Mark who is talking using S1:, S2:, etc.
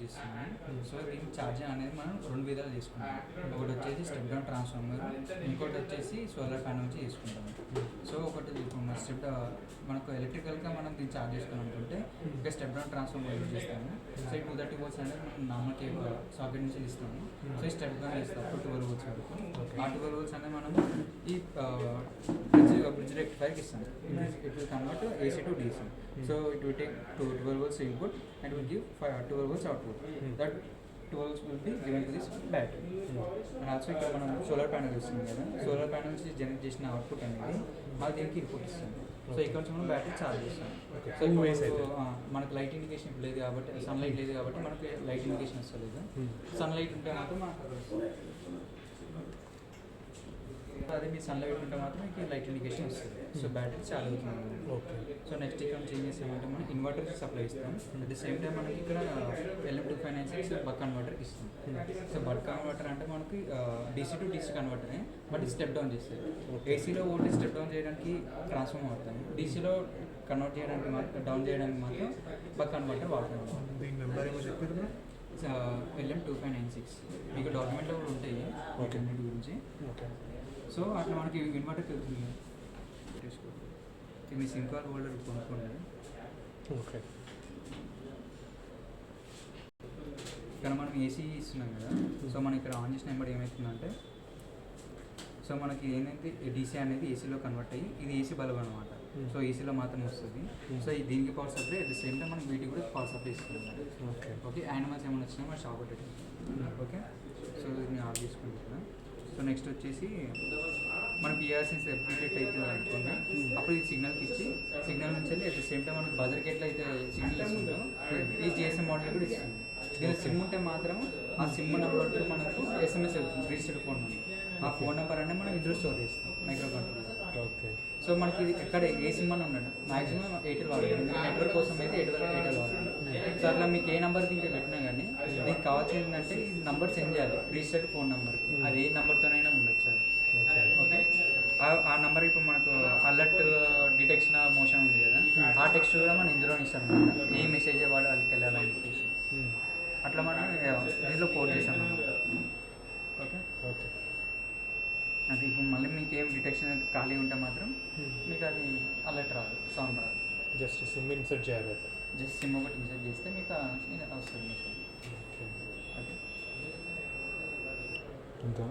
S1: ఇస్తున్నాం. సో దీనికి ఛార్జింగ్ అనేది మనం 2 విధాలు చేసుకుంటాం. ఒకటి వచ్చేసి స్టెప్ డౌన్ ట్రాన్స్ఫార్మర్, ఇంకోటి వచ్చేసి సోలార్ ప్యానల్ నుంచి చేసుకుంటాం. సో ఒకటి మనకు ఎలక్ట్రికల్గా మనం దీన్ని ఛార్జ్ చేసుకోవాలనుకుంటే ఇంకా స్టెప్ డౌన్ ట్రాన్స్ఫార్మర్ యూజ్ చేస్తాము. సో ఈ 230 volts అనేది మనం నార్మల్ కేబుల్ సాకెట్ నుంచి ఇస్తాము. సో ఈ స్టెప్ డౌన్ చేస్తాం 12 volts వరకు. ఆ 12 volts అనేది మనం ఈ బ్రిడ్జ్ రెక్టిఫైర్కి ఇస్తాం. It will convert AC to DC. So it will take 12 volts input and will give 12 volts output. That 12 volts will be given to this battery. And also ఇక్కడ మనం solar panel ఇస్తున్నాం కదా, solar panel నుంచి generate చేసిన output అనేది అది దీనికి input ఇస్తాం. సో ఇక్కడ నుంచి మనం బ్యాటరీ ఛార్జ్ చేస్తాం. సో మనకు లైట్ ఇండికేషన్ లేదు కాబట్టి, సన్లైట్ లేదు కాబట్టి మనకి లైట్ ఇండికేషన్ వస్తలేదు. సన్లైట్ ఉంటే మాత్రం అదే మీ సన్లైట్ ఉంటే మాత్రం మీకు లైట్ ఇండికేషన్ వస్తుంది. సో బ్యాటరీ ఛార్జ్ అవుతుంది. సో నెక్స్ట్ ఇక్కడ చేంజ్ చేసామంటే మనం ఇన్వర్టర్కి సప్లై ఇస్తాం. అట్ ది సేమ్ టైం మనకి ఇక్కడ LM256 బక్ కన్వర్టర్కి ఇస్తాం. సో బక్ కన్వర్టర్ అంటే మనకి DC to DC కన్వర్టరే, బట్ స్టెప్ డౌన్ చేస్తుంది. ఏసీలో ఓల్టేజ్ స్టెప్ డౌన్ చేయడానికి ట్రాన్స్ఫార్మర్ వాడతాం, DCలో కన్వర్ట్ చేయడానికి మాత్రం డౌన్ చేయడానికి మాత్రం బక్ కన్వర్టర్ వాడతాం.
S2: దీని నెంబర్ ఏమో చెప్పారు.
S1: LM2596 మీకు డాక్యుమెంట్లో కూడా ఉంటాయి వీటి గురించి. సో అట్లా మనకి ఇన్వర్టర్కి వెళ్తుంది. మీ సిమ్ కార్డ్ హోల్డర్ కొనుక్కోండి.
S2: ఓకే,
S1: ఇక్కడ మనం AC ఇస్తున్నాం కదా. సో మనం ఇక్కడ ఆన్ చేసిన నెంబర్ ఏమవుతుందంటే, సో మనకి ఏంటంటే DC అనేది ఏసీలో కన్వర్ట్ అయ్యి ఇది AC బల్బ్ అనమాట. సో ఏసీలో మాత్రం వస్తుంది. సో దీనికి power supply, at the same time మనం వీటికి కూడా పవర్ సప్లై ఇస్తుంది. ఓకే యానిమల్స్ ఏమైనా వచ్చినా మన షాప్ పెట్టేది. ఓకే, సో నేను ఆఫ్ చేసుకుంటున్నాను. సో నెక్స్ట్ వచ్చేసి మన PRC సెపరేట్ అయితే అనుకోండి, అప్పుడు ఇది సిగ్నల్కి ఇచ్చి సిగ్నల్ నుంచి వెళ్ళి అట్ ద సేమ్ టైం మనం బజర్కి ఎట్లయితే సిగ్నల్ ఇస్తుందో ఈ GSM మోడల్ కూడా ఇస్తుంది. దీనిలో సిమ్ ఉంటే మాత్రం ఆ సిమ్ నెంబర్కి మనకు SMS వెళ్తుంది, రిజిస్టర్డ్ ఫోన్ నెంబర్. ఆ ఫోన్ నెంబర్ అనేది మనం ఇందులో స్టోర్ చేస్తాం మైక్రో కంట్రోలర్.
S2: ఓకే,
S1: సో మనకి ఎక్కడ ఏ సిమ్ అని ఉన్నాడు మాక్సిమం ఎయిర్టెల్ వాడాలి, నెట్వర్క్ కోసం అయితే ఎయిర్టెల్ వాడాలి. సో అట్లా మీకు ఏ నెంబర్ దీనికి పెట్టినా కానీ మీకు కావాల్సింది ఏంటంటే ఈ నెంబర్ సెండ్ చేయాలి రిజిస్టర్డ్ ఫోన్ నెంబర్కి. అది ఏ నెంబర్తోనైనా ఉండొచ్చు. ఓకే, ఆ నెంబర్ ఇప్పుడు మనకు అలర్ట్ డిటెక్షన్ మోషన్ ఉంది కదా, ఆ టెక్స్ట్ కూడా మనం ఇందులో ఇస్తాం అనమాట. ఏ మెసేజ్ వాళ్ళకి వెళ్ళాలని చెప్పేసి అట్లా మనం దీనిలో కోడ్ చేసాం. ఓకే
S2: ఓకే,
S1: అది ఇప్పుడు మళ్ళీ మీకు ఏం డిటెక్షన్ ఖాళీ ఉంటే మాత్రం మీకు అది అలర్ట్ రాదు, సౌండ్ రాదు.
S2: జస్ట్ సిమ్ ఇన్సర్ట్ చేయాలి. అయితే
S1: జస్ట్ సిమ్ ఒకటి ఇన్సర్ట్ చేస్తే మీకు వస్తుంది మెసేజ్. ఓకే
S2: ఇంకా